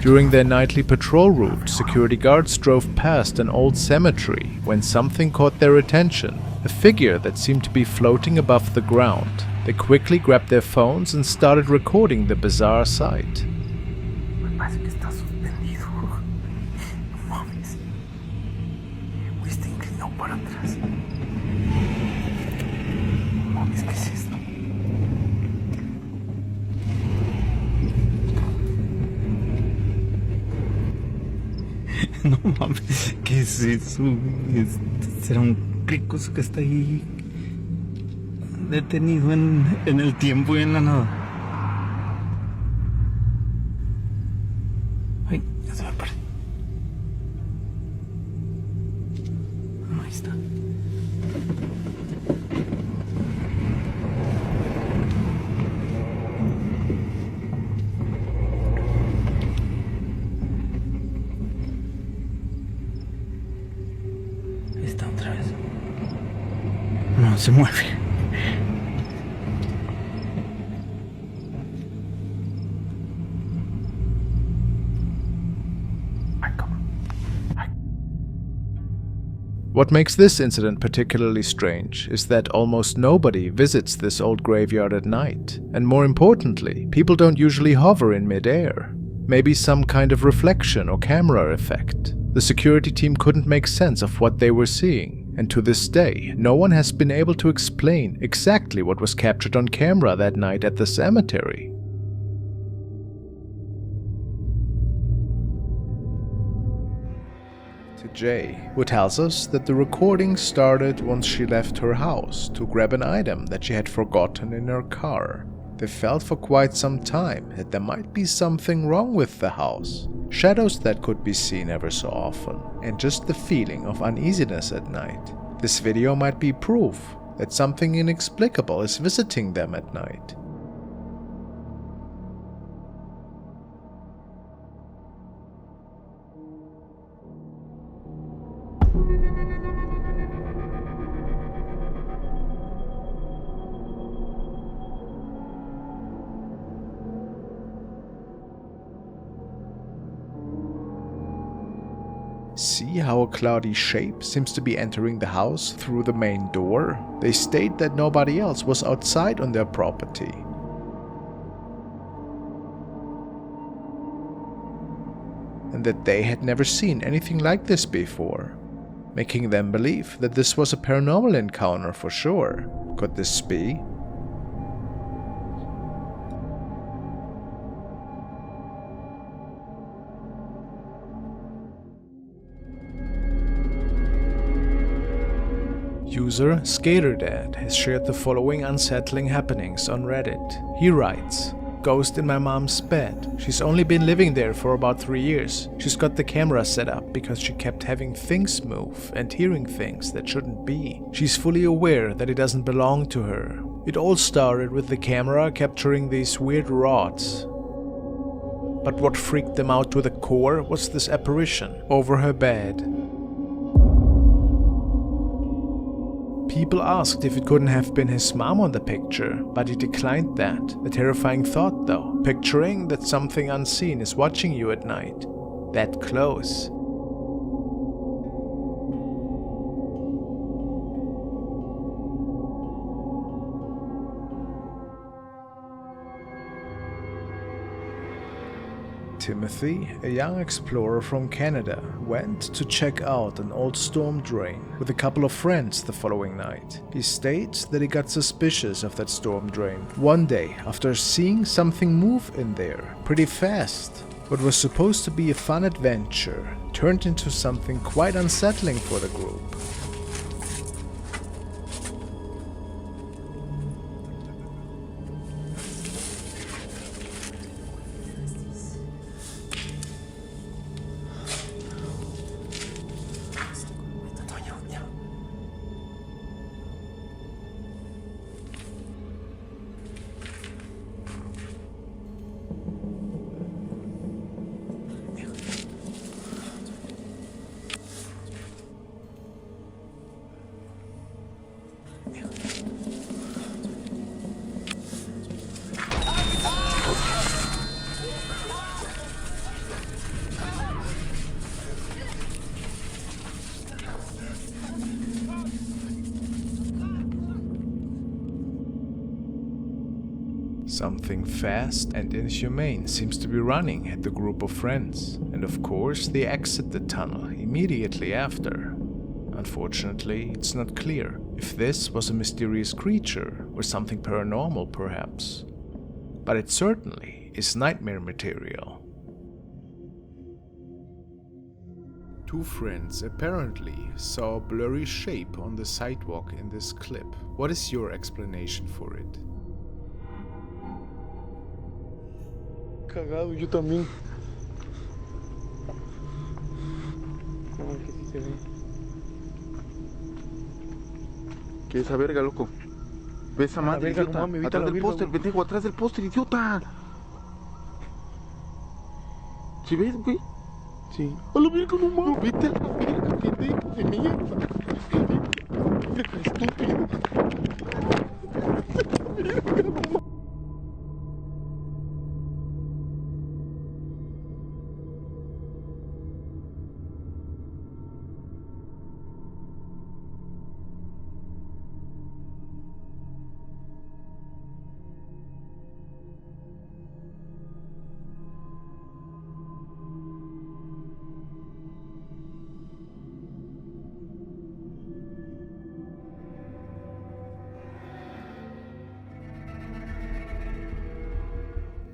During their nightly patrol route, security guards drove past an old cemetery when something caught their attention, a figure that seemed to be floating above the ground. They quickly grabbed their phones and started recording the bizarre sight. No mames, ¿qué es eso? ¿Será un cricoso que está ahí detenido en el tiempo y en la nada? Ay, ya se me paré. Ahí está. Está otra vez. No se mueve. What makes this incident particularly strange is that almost nobody visits this old graveyard at night, and more importantly, people don't usually hover in midair. Maybe some kind of reflection or camera effect. The security team couldn't make sense of what they were seeing, and to this day, no one has been able to explain exactly what was captured on camera that night at the cemetery. To Jay, who tells us that the recording started once she left her house to grab an item that she had forgotten in her car. They felt for quite some time that there might be something wrong with the house. Shadows that could be seen ever so often, and just the feeling of uneasiness at night. This video might be proof that something inexplicable is visiting them at night. See how a cloudy shape seems to be entering the house through the main door? They state that nobody else was outside on their property. And that they had never seen anything like this before, making them believe that this was a paranormal encounter for sure. Could this be? User ScaterDad has shared the following unsettling happenings on Reddit. He writes, "Ghost in my mom's bed. She's only been living there for about 3 years. She's got the camera set up because she kept having things move and hearing things that shouldn't be. She's fully aware that it doesn't belong to her. It all started with the camera capturing these weird rods. But what freaked them out to the core was this apparition over her bed. People asked if it couldn't have been his mom on the picture, but he declined that. A terrifying thought though, picturing that something unseen is watching you at night. That close." Timothy, a young explorer from Canada, went to check out an old storm drain with a couple of friends the following night. He states that he got suspicious of that storm drain one day after seeing something move in there pretty fast. What was supposed to be a fun adventure turned into something quite unsettling for the group. Something fast and inhumane seems to be running at the group of friends, and of course they exit the tunnel immediately after. Unfortunately, it's not clear if this was a mysterious creature or something paranormal perhaps, but it certainly is nightmare material. Two friends apparently saw a blurry shape on the sidewalk in this clip. What is your explanation for it? Cagado, yo también. Como que sí se ve. ¿Qué es esa verga, loco? Ve esa madre, verga, idiota. no mames, vete a Atrás la del verga, póster, güey. pendejo, atrás del póster, idiota. ¿Sí ves, güey? Sí. A la verga, no mames. Vete a la verga, pendejo de mierda. Verga, estúpido. Verga, no mames.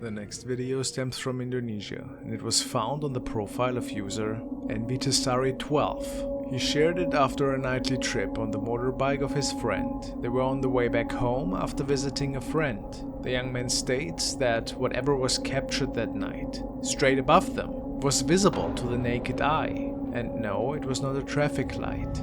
The next video stems from Indonesia, and it was found on the profile of user NVTestari12. He shared it after a nightly trip on the motorbike of his friend. They were on the way back home after visiting a friend. The young man states that whatever was captured that night, straight above them, was visible to the naked eye. And no, it was not a traffic light.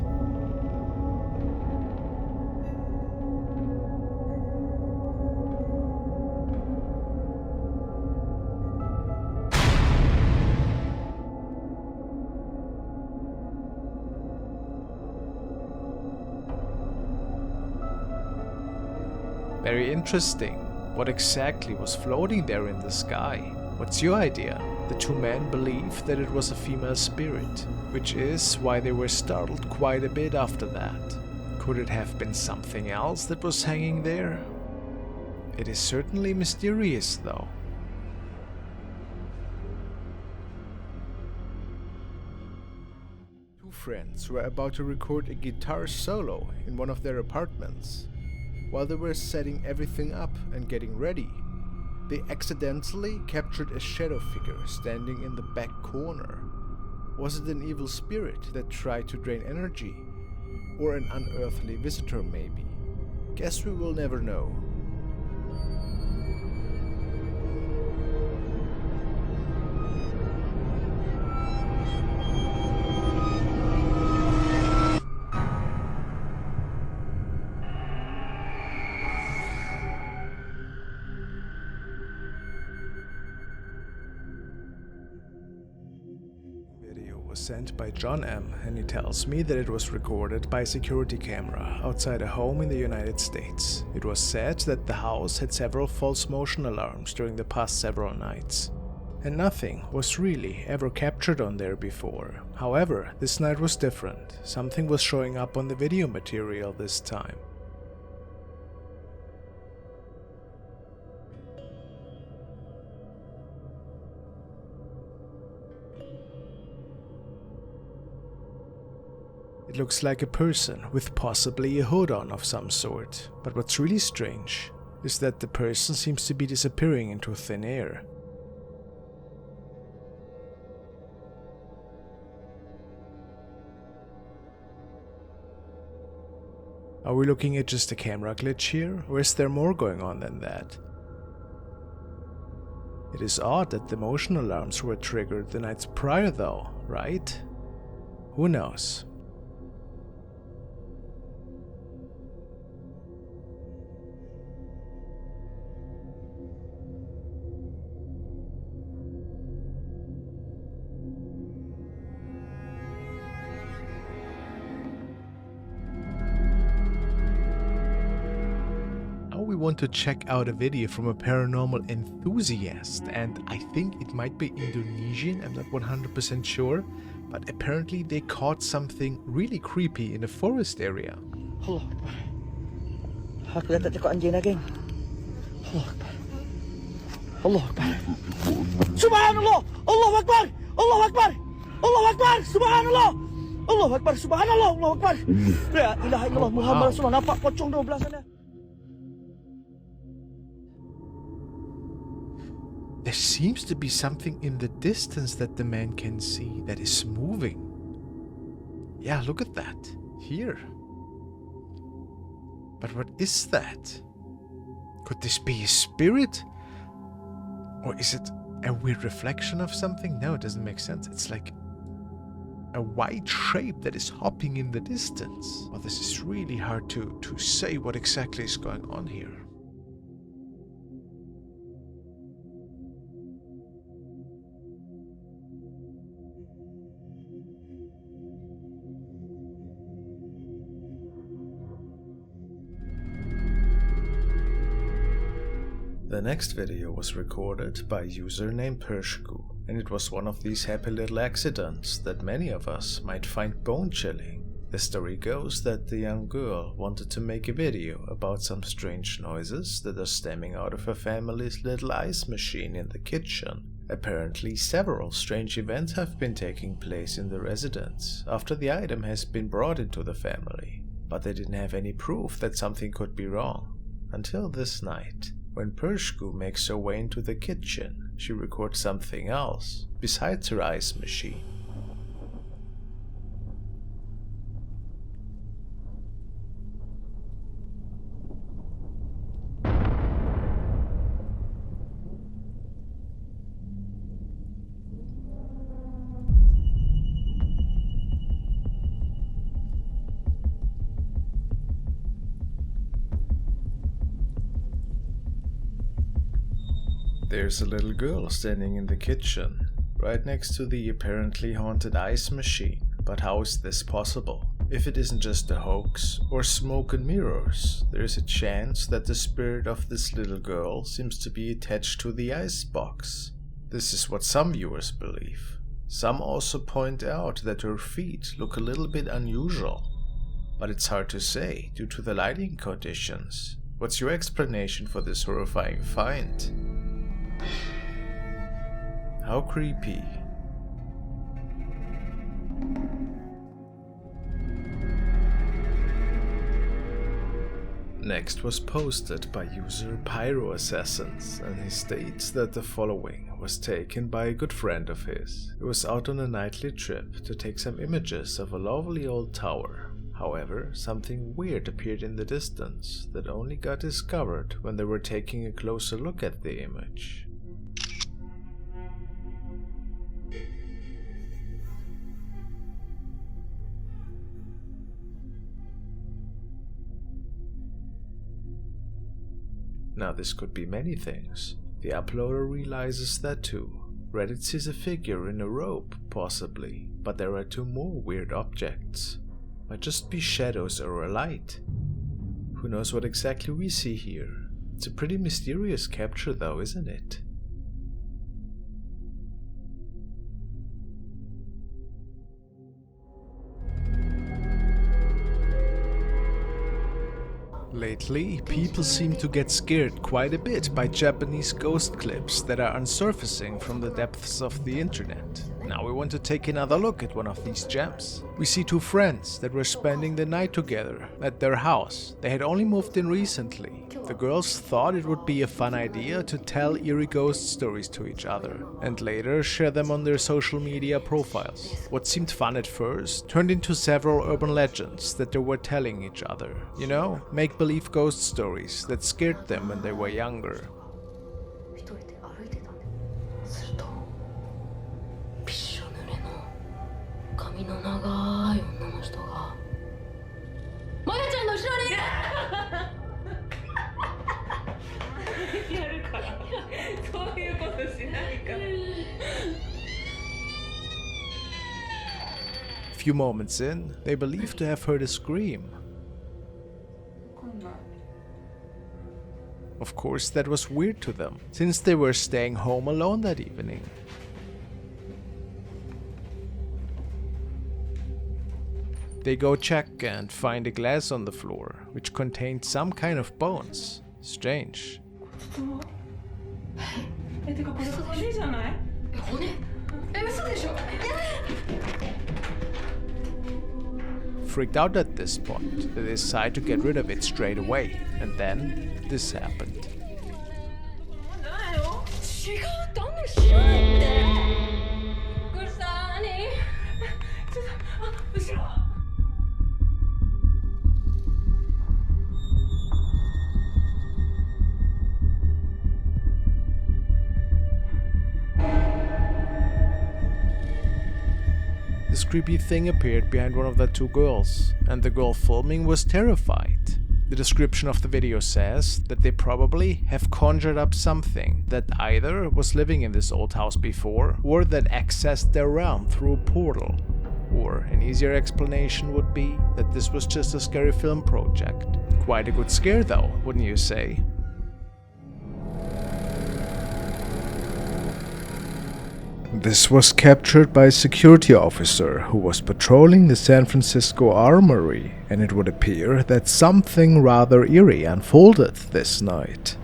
Very interesting. What exactly was floating there in the sky? What's your idea? The two men believed that it was a female spirit, which is why they were startled quite a bit after that. Could it have been something else that was hanging there? It is certainly mysterious though. Two friends were about to record a guitar solo in one of their apartments. While they were setting everything up and getting ready, they accidentally captured a shadow figure standing in the back corner. Was it an evil spirit that tried to drain energy? Or an unearthly visitor maybe? Guess we will never know. Was sent by John M, and he tells me that it was recorded by a security camera outside a home in the United States. It was said that the house had several false motion alarms during the past several nights, and nothing was really ever captured on there before. However, this night was different. Something was showing up on the video material this time. It looks like a person with possibly a hood on of some sort, but what's really strange is that the person seems to be disappearing into thin air. Are we looking at just a camera glitch here, or is there more going on than that? It is odd that the motion alarms were triggered the nights prior though, right? Who knows? We want to check out a video from a paranormal enthusiast, and I think it might be Indonesian, I'm not 100% sure, but apparently they caught something really creepy in a forest area. Allah Akbar. Aku dah tak cakap anjing dah, geng. Allah Akbar. Allah Akbar. Subhanallah. Allah Akbar. Allah Akbar. Allah Akbar. Subhanallah. Allah Akbar. Subhanallah. Allah Akbar. La ilaha illallah Muhammad Rasulullah. Nampak pocong 12 sana. There seems to be something in the distance that the man can see that is moving. Yeah, look at that. Here. But what is that? Could this be a spirit? Or is it a weird reflection of something? No, it doesn't make sense. It's like a white shape that is hopping in the distance. Well, this is really hard to say what exactly is going on here. The next video was recorded by a user named Pershku, and it was one of these happy little accidents that many of us might find bone-chilling. The story goes that the young girl wanted to make a video about some strange noises that are stemming out of her family's little ice machine in the kitchen. Apparently, several strange events have been taking place in the residence after the item has been brought into the family, but they didn't have any proof that something could be wrong. Until this night. When Pershku makes her way into the kitchen, she records something else besides her ice machine. There's a little girl standing in the kitchen, right next to the apparently haunted ice machine. But how is this possible? If it isn't just a hoax or smoke and mirrors, there's a chance that the spirit of this little girl seems to be attached to the ice box. This is what some viewers believe. Some also point out that her feet look a little bit unusual, but it's hard to say due to the lighting conditions. What's your explanation for this horrifying find? How creepy. Next was posted by user Pyro Assassins, and he states that the following was taken by a good friend of his. He was out on a nightly trip to take some images of a lovely old tower. However, something weird appeared in the distance that only got discovered when they were taking a closer look at the image. Now this could be many things. The uploader realizes that too. Reddit sees a figure in a robe, possibly, but there are two more weird objects. Might just be shadows or a light. Who knows what exactly we see here? It's a pretty mysterious capture though, isn't it? Lately, people seem to get scared quite a bit by Japanese ghost clips that are unsurfacing from the depths of the internet. Now we want to take another look at one of these gems. We see two friends that were spending the night together at their house. They had only moved in recently. The girls thought it would be a fun idea to tell eerie ghost stories to each other and later share them on their social media profiles. What seemed fun at first turned into several urban legends that they were telling each other. You know, make-believe ghost stories that scared them when they were younger. A few moments in, they believe to have heard a scream. Of course, that was weird to them, since they were staying home alone that evening. They go check and find a glass on the floor, which contained some kind of bones. Strange. てかこれ骨じゃない？骨？嘘でしょ？ Freaked out at this point, they decide to get rid of it straight away, and then this happened. じゃないよ。違うってあんまり知らないって。びっくりした。何？ちょっと後ろ。This creepy thing appeared behind one of the two girls, and the girl filming was terrified. The description of the video says that they probably have conjured up something that either was living in this old house before, or that accessed their realm through a portal. Or an easier explanation would be that this was just a scary film project. Quite a good scare though, wouldn't you say? This was captured by a security officer who was patrolling the San Francisco Armory, and it would appear that something rather eerie unfolded this night.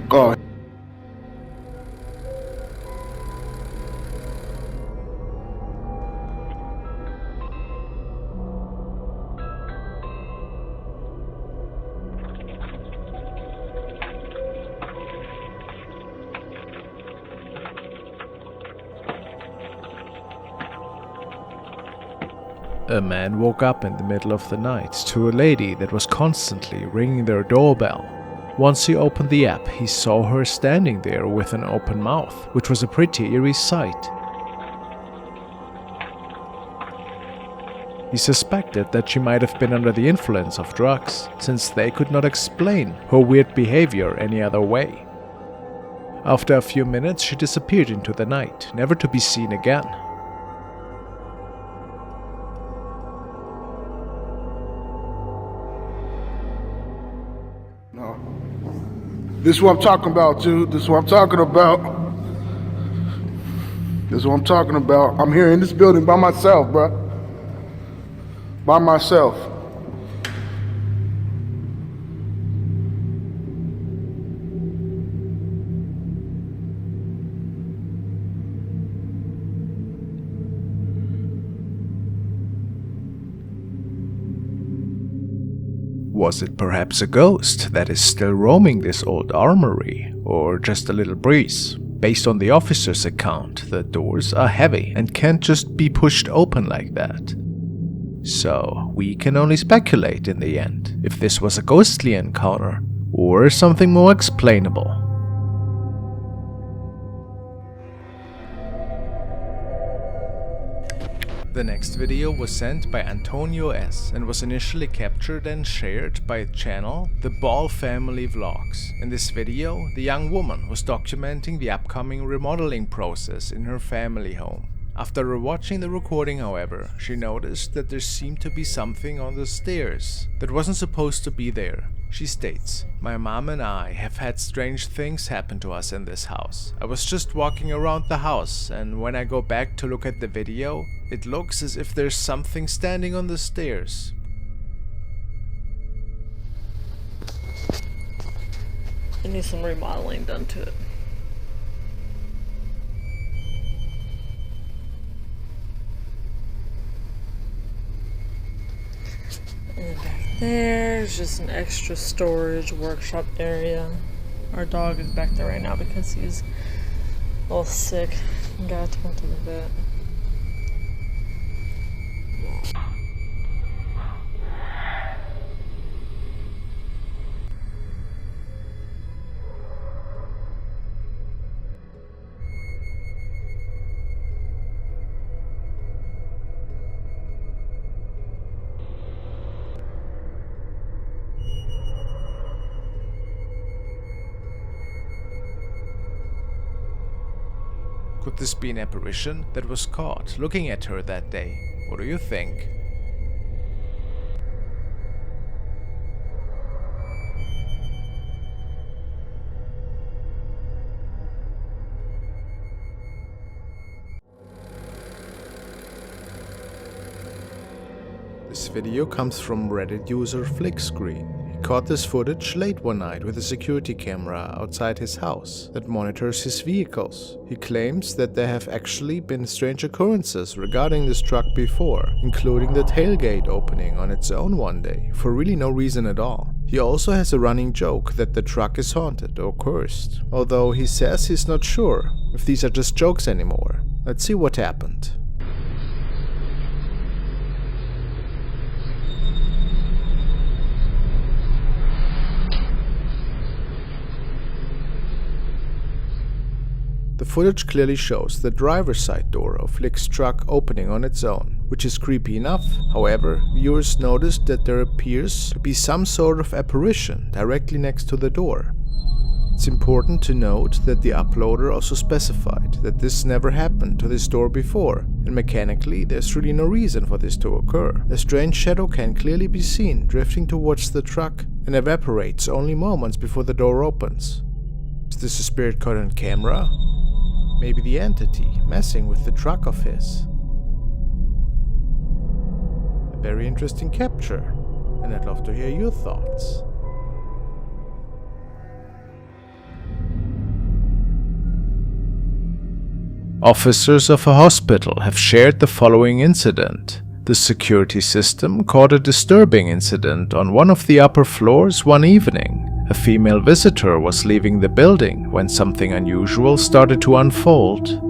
God. A man woke up in the middle of the night to a lady that was constantly ringing their doorbell. Once he opened the app, he saw her standing there with an open mouth, which was a pretty eerie sight. He suspected that she might have been under the influence of drugs, since they could not explain her weird behavior any other way. After a few minutes, she disappeared into the night, never to be seen again. This is what I'm talking about, dude. This is what I'm talking about. This is what I'm talking about. I'm here in this building by myself, bruh. By myself. Was it perhaps a ghost that is still roaming this old armory, or just a little breeze? Based on the officer's account, the doors are heavy and can't just be pushed open like that. So, we can only speculate in the end if this was a ghostly encounter, or something more explainable. The next video was sent by Antonio S. and was initially captured and shared by channel The Ball Family Vlogs. In this video, the young woman was documenting the upcoming remodeling process in her family home. After rewatching the recording, however, she noticed that there seemed to be something on the stairs that wasn't supposed to be there. She states, "My mom and I have had strange things happen to us in this house. I was just walking around the house, and when I go back to look at the video, it looks as if there's something standing on the stairs." It needs some remodeling done to it. And back there's just an extra storage workshop area. Our dog is back there right now because he's a little sick and got to go to the vet. Could this be an apparition that was caught looking at her that day? What do you think? This video comes from Reddit user Flickscreen. He caught this footage late one night with a security camera outside his house that monitors his vehicles. He claims that there have actually been strange occurrences regarding this truck before, including the tailgate opening on its own one day, for really no reason at all. He also has a running joke that the truck is haunted or cursed, although he says he's not sure if these are just jokes anymore. Let's see what happened. The footage clearly shows the driver's side door of Flick's truck opening on its own, which is creepy enough. However, viewers noticed that there appears to be some sort of apparition directly next to the door. It's important to note that the uploader also specified that this never happened to this door before, and mechanically there's really no reason for this to occur. A strange shadow can clearly be seen drifting towards the truck and evaporates only moments before the door opens. Is this a spirit caught on camera? Maybe the entity messing with the truck of his. A very interesting capture, and I'd love to hear your thoughts. Officers of a hospital have shared the following incident. The security system caught a disturbing incident on one of the upper floors one evening. A female visitor was leaving the building when something unusual started to unfold.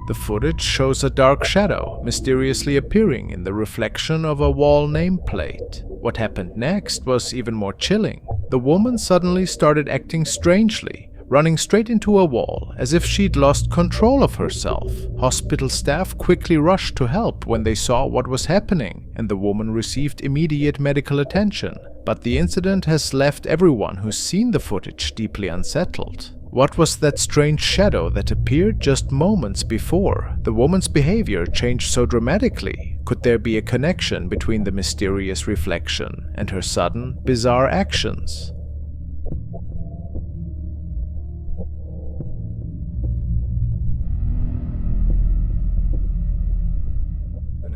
The footage shows a dark shadow mysteriously appearing in the reflection of a wall nameplate. What happened next was even more chilling. The woman suddenly started acting strangely, running straight into a wall as if she'd lost control of herself. Hospital staff quickly rushed to help when they saw what was happening, and the woman received immediate medical attention. But the incident has left everyone who's seen the footage deeply unsettled. What was that strange shadow that appeared just moments before? The woman's behavior changed so dramatically. Could there be a connection between the mysterious reflection and her sudden, bizarre actions?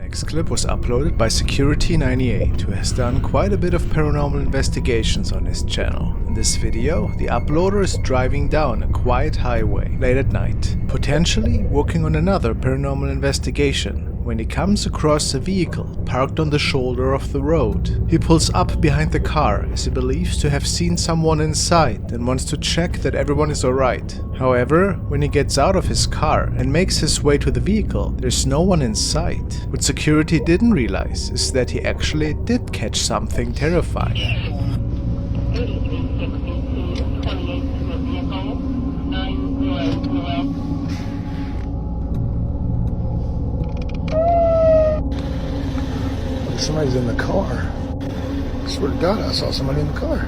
This clip was uploaded by Security98, who has done quite a bit of paranormal investigations on his channel. In this video, the uploader is driving down a quiet highway late at night, potentially working on another paranormal investigation, when he comes across a vehicle parked on the shoulder of the road. He pulls up behind the car as he believes to have seen someone inside and wants to check that everyone is alright. However, when he gets out of his car and makes his way to the vehicle, there's no one in sight. What security didn't realize is that he actually did catch something terrifying. Somebody's in the car. I swear to God, I saw somebody in the car.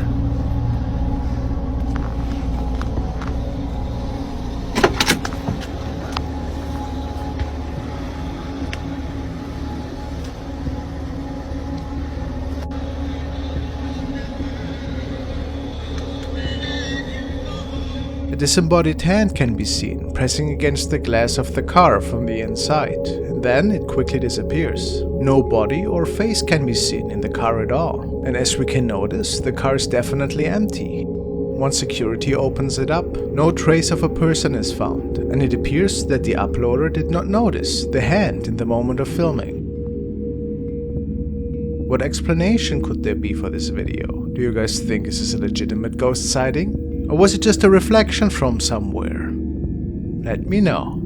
A disembodied hand can be seen pressing against the glass of the car from the inside, and then it quickly disappears. No body or face can be seen in the car at all, and as we can notice, the car is definitely empty. Once security opens it up, no trace of a person is found, and it appears that the uploader did not notice the hand in the moment of filming. What explanation could there be for this video? Do you guys think this is a legitimate ghost sighting? Or was it just a reflection from somewhere? Let me know.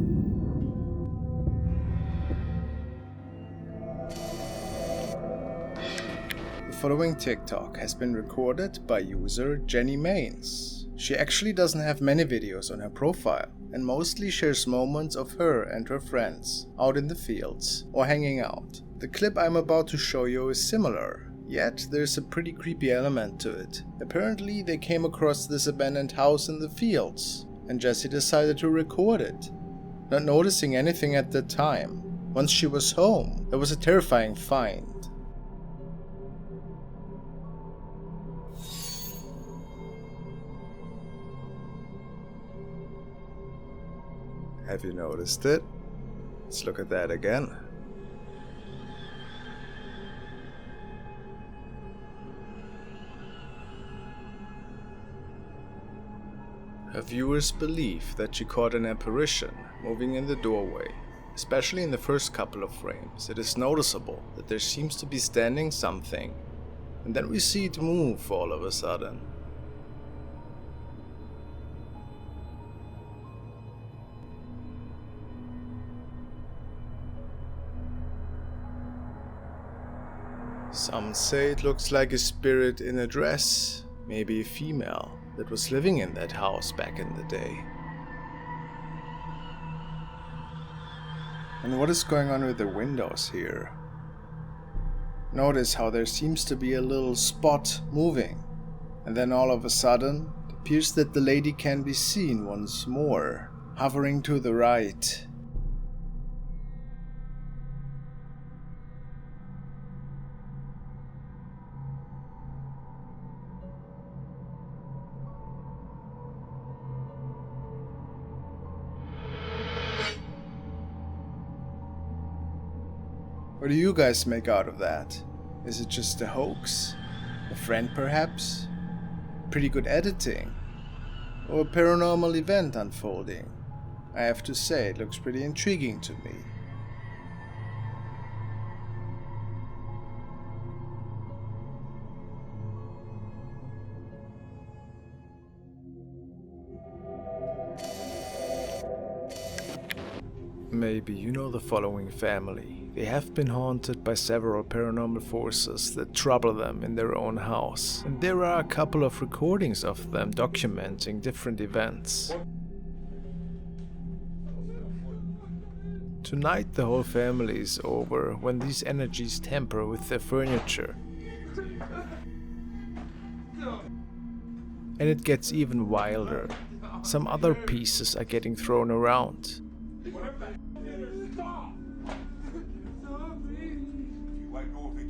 The following TikTok has been recorded by user Jenny Mains. She actually doesn't have many videos on her profile and mostly shares moments of her and her friends out in the fields or hanging out. The clip I'm about to show you is similar, yet there's a pretty creepy element to it. Apparently they came across this abandoned house in the fields and Jessie decided to record it, not noticing anything at the time. Once she was home, there was a terrifying find. Have you noticed it? Let's look at that again. Her viewers believe that she caught an apparition moving in the doorway. Especially in the first couple of frames, it is noticeable that there seems to be standing something, and then we see it move all of a sudden. Some say it looks like a spirit in a dress, maybe a female, that was living in that house back in the day. And what is going on with the windows here? Notice how there seems to be a little spot moving, and then all of a sudden it appears that the lady can be seen once more, hovering to the right. What do you guys make out of that? Is it just a hoax? A friend perhaps? Pretty good editing? Or a paranormal event unfolding? I have to say, it looks pretty intriguing to me. Maybe you know the following family. They have been haunted by several paranormal forces that trouble them in their own house. And there are a couple of recordings of them documenting different events. Tonight the whole family is over when these energies tamper with their furniture. And it gets even wilder. Some other pieces are getting thrown around.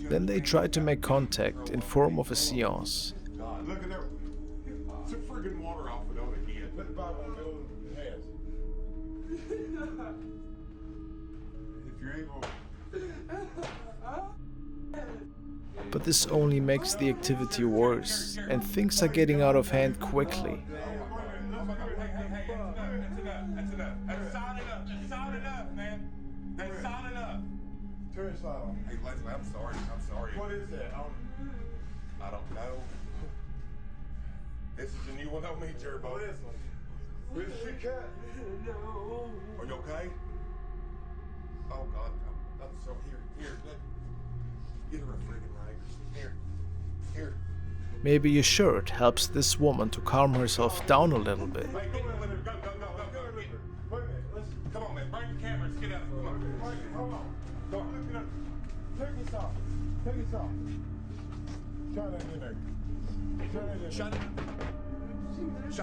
Then they try to make contact in form of a seance. Look at there. It's a friggin' water off it on again. Put the Bible on the old hands. If you're able. But this only makes the activity worse, and things are getting out of hand quickly. Hey Leslie, I'm sorry. What is that? I don't know. This is a new one on me, Turbo. This one. Where's the cat? No. Are you okay? Oh God, I'm so here. Get her a friggin' right. Here. Maybe a shirt helps this woman to calm herself down a little bit. Hey, go. Come on, man. Bring the camera. Let's get out. Come on. Hold on. Go on. Take this off. Shine it in there. Shine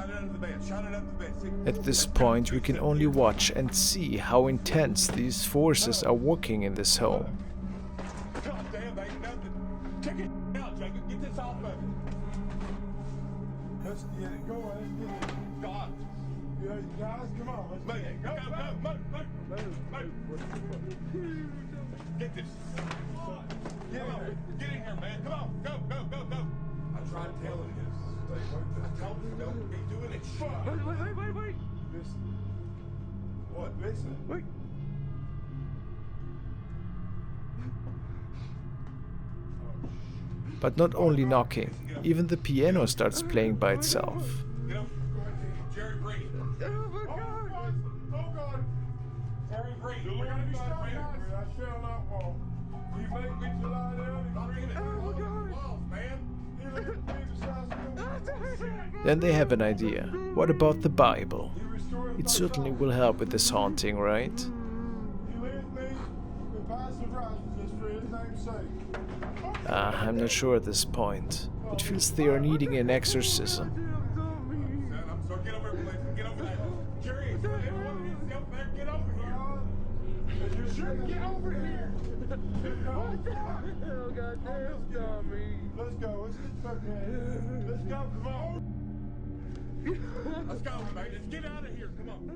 it under the bed. At this point, we can only watch and see how intense these forces are working in this home. God damn, ain't nothing. Check it out, Jacob. Get this off of it. Let's get it going. Let's get it. God. Yeah, guys, come on. Let's move. Move. Get this. Get in here. Get in here, man. Come on. Go. I tried telling you. I told you don't be doing it. Wait. Listen. What? Listen. Wait. But not only knocking, Even the piano starts playing by itself. Get up. Jerry Green. Oh God. Jerry Green. You look at me, I shall not walk. You make me to lie down and green it. Oh God. Man. You look at me besides. Then they have an idea. What about the Bible? It certainly will help with this haunting, right? You leave me with pies and rice just for his name's sake. I'm not sure at this point. It feels they are needing an exorcism. So get over here, please. Get over there. Jerry, get over here. You should get over here. Oh, goddamn, Tommy. Let's go. Let's get back here. Let's go. Come on. Let's go, mate. Let's get out of here. Come on.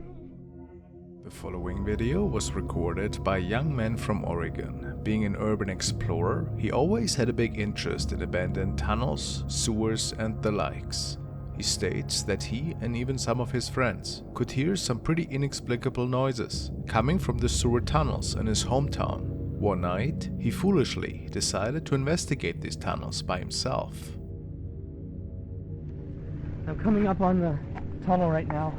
The following video was recorded by a young man from Oregon. Being an urban explorer, he always had a big interest in abandoned tunnels, sewers, and the likes. He states that he and even some of his friends could hear some pretty inexplicable noises coming from the sewer tunnels in his hometown. One night, he foolishly decided to investigate these tunnels by himself. I'm coming up on the tunnel right now.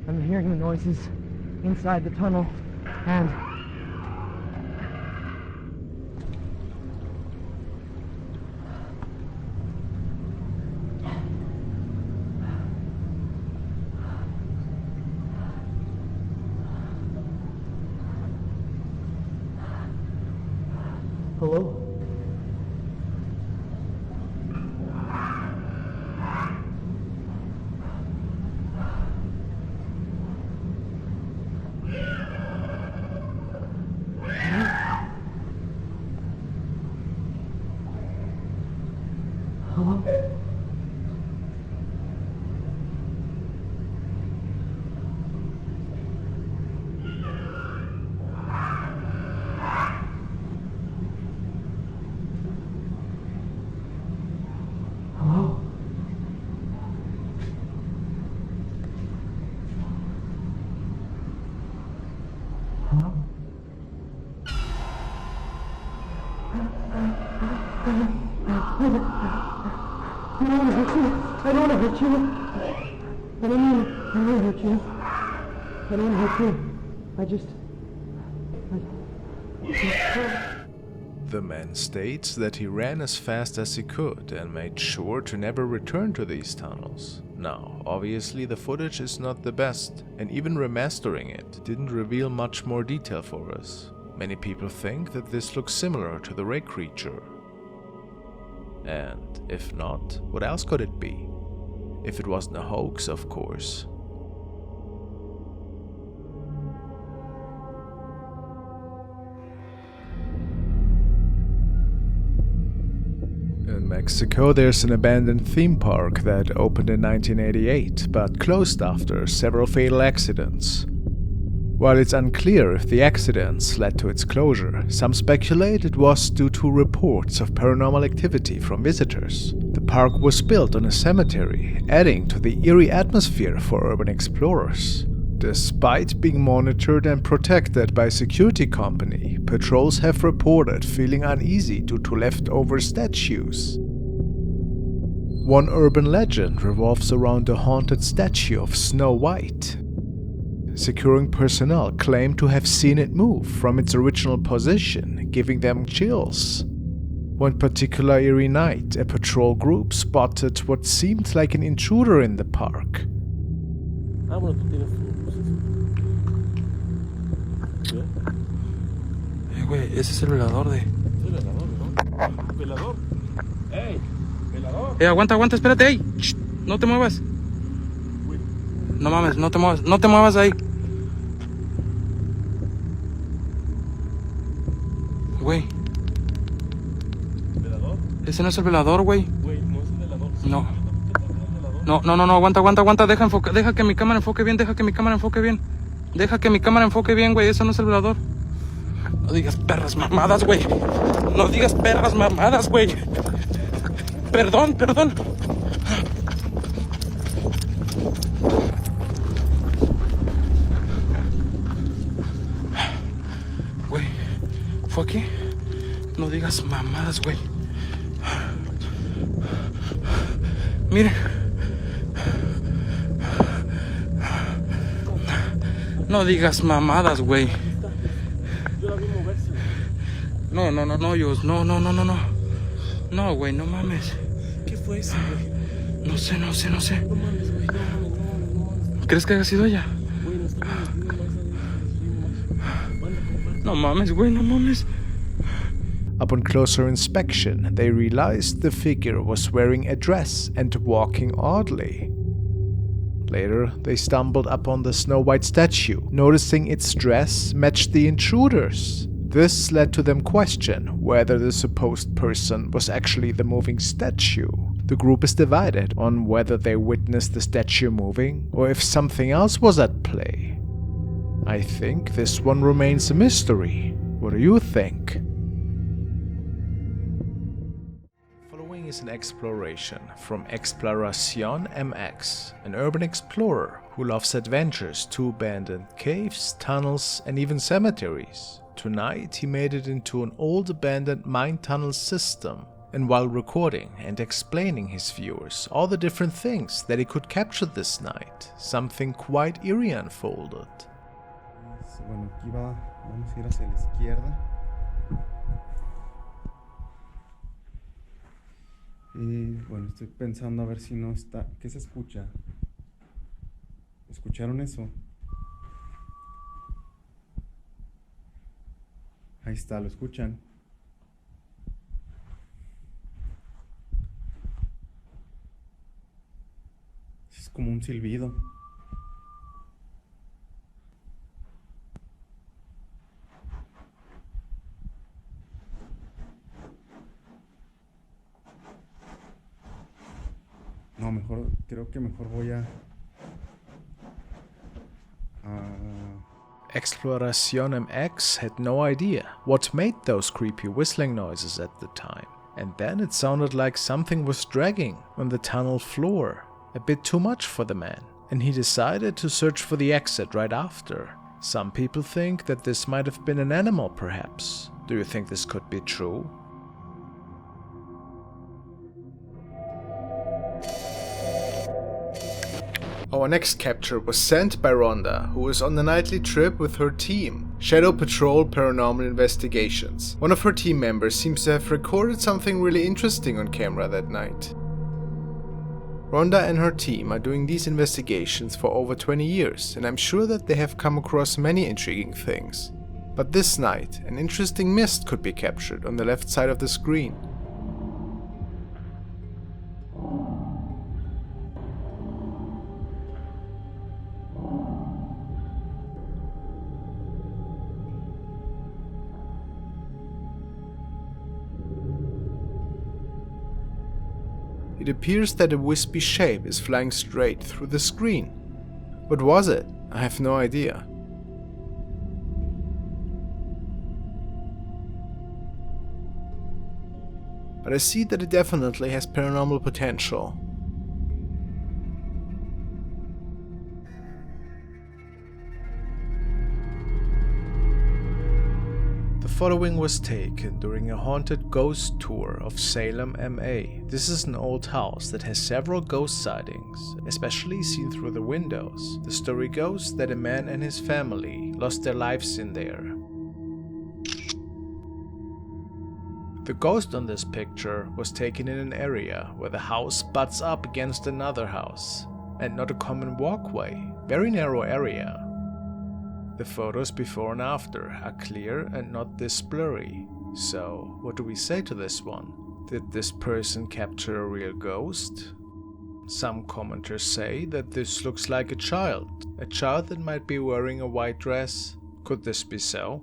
I'm hearing the noises inside the tunnel, and hello? Hello? Hello? Hello? I don't want to hurt you. I don't want to hurt you. I don't want to hurt you. I don't want to hurt you. I just... The man states that he ran as fast as he could and made sure to never return to these tunnels. Now, obviously the footage is not the best, and even remastering it didn't reveal much more detail for us. Many people think that this looks similar to the Ray creature. And if not, what else could it be? If it wasn't a hoax, of course. In Mexico, there's an abandoned theme park that opened in 1988, but closed after several fatal accidents. While it's unclear if the accidents led to its closure, some speculate it was due to reports of paranormal activity from visitors. The park was built on a cemetery, adding to the eerie atmosphere for urban explorers. Despite being monitored and protected by a security company, patrols have reported feeling uneasy due to leftover statues. One urban legend revolves around a haunted statue of Snow White. Securing personnel claim to have seen it move from its original position, giving them chills. One particular eerie night, a patrol group spotted what seemed like an intruder in the park. Güey, ese es el velador de... Velador. Ey, velador. Aguanta, espérate, ey. Shh, no te muevas. No mames, no te muevas ahí. Güey. ¿Velador? Ese no es el velador, güey. Güey, no es el velador. No, aguanta, deja que mi cámara enfoque bien, Deja que mi cámara enfoque bien, güey, eso no es el velador. No digas perras mamadas, güey. Perdón. Güey, ¿fue aquí? No digas mamadas, güey. Miren. No digas mamadas, güey. Yo la vi moverse. No, no, no, no, Dios. No, no, no, no, no. No, güey, no mames. ¿Qué fue eso, güey? No sé, no sé, no sé. No mames, güey. No mames, no mames, no mames. ¿Crees que haya sido ella? Güey, nos estamos metiendo más. Banda, comparte. No mames, güey, no mames. Upon closer inspection, they realized the figure was wearing a dress and walking oddly. Later, they stumbled upon the Snow White statue, noticing its dress matched the intruder's. This led to them question whether the supposed person was actually the moving statue. The group is divided on whether they witnessed the statue moving or if something else was at play. I think this one remains a mystery. What do you think? Following is an exploration from Exploración MX, an urban explorer who loves adventures to abandoned caves, tunnels, and even cemeteries. Tonight he made it into an old abandoned mine tunnel system, and while recording and explaining his viewers all the different things that he could capture this night, something quite eerie unfolded. Bueno, aquí vamos a ir hacia la izquierda. Y bueno, estoy pensando a ver si no está... ¿Qué se escucha? ¿Escucharon eso? Ahí está, ¿lo escuchan? Es como un silbido. No, creo que mejor voy a... Exploración MX had no idea what made those creepy whistling noises at the time, and then it sounded like something was dragging on the tunnel floor, a bit too much for the man, and he decided to search for the exit right after. Some people think that this might have been an animal perhaps. Do you think this could be true? Our next capture was sent by Rhonda, who was on a nightly trip with her team, Shadow Patrol Paranormal Investigations. One of her team members seems to have recorded something really interesting on camera that night. Rhonda and her team are doing these investigations for over 20 years, and I'm sure that they have come across many intriguing things. But this night, an interesting mist could be captured on the left side of the screen. It appears that a wispy shape is flying straight through the screen. What was it? I have no idea. But I see that it definitely has paranormal potential. The following was taken during a haunted ghost tour of Salem, MA. This is an old house that has several ghost sightings, especially seen through the windows. The story goes that a man and his family lost their lives in there. The ghost on this picture was taken in an area where the house butts up against another house, and not a common walkway, very narrow area. The photos before and after are clear and not this blurry. So, what do we say to this one? Did this person capture a real ghost? Some commenters say that this looks like a child that might be wearing a white dress. Could this be so?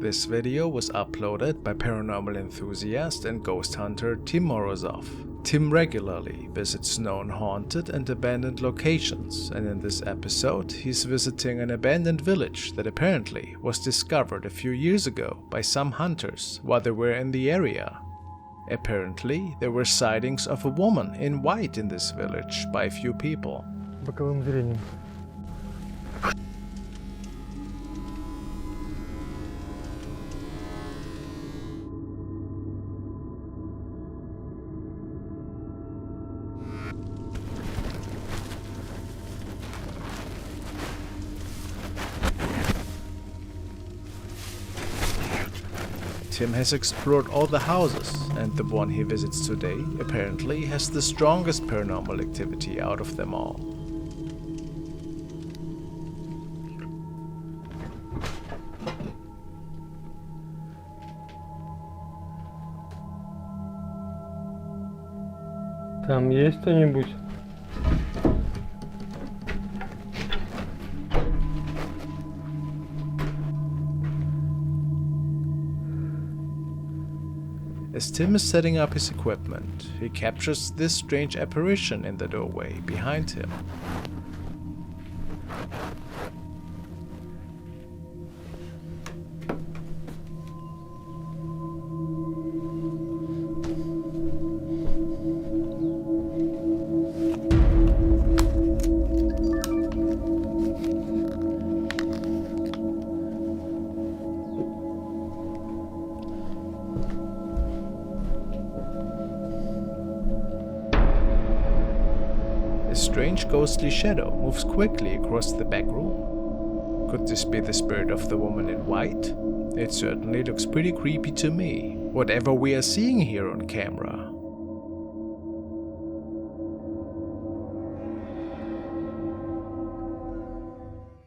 This video was uploaded by paranormal enthusiast and ghost hunter Tim Morozov. Tim regularly visits known haunted and abandoned locations, and in this episode he's visiting an abandoned village that apparently was discovered a few years ago by some hunters while they were in the area. Apparently there were sightings of a woman in white in this village by a few people. Боковым зрением. Tim has explored all the houses, and the one he visits today apparently has the strongest paranormal activity out of them all. Там есть кто-нибудь? As Tim is setting up his equipment, he captures this strange apparition in the doorway behind him. A strange ghostly shadow moves quickly across the back room. Could this be the spirit of the woman in white? It certainly looks pretty creepy to me, whatever we are seeing here on camera.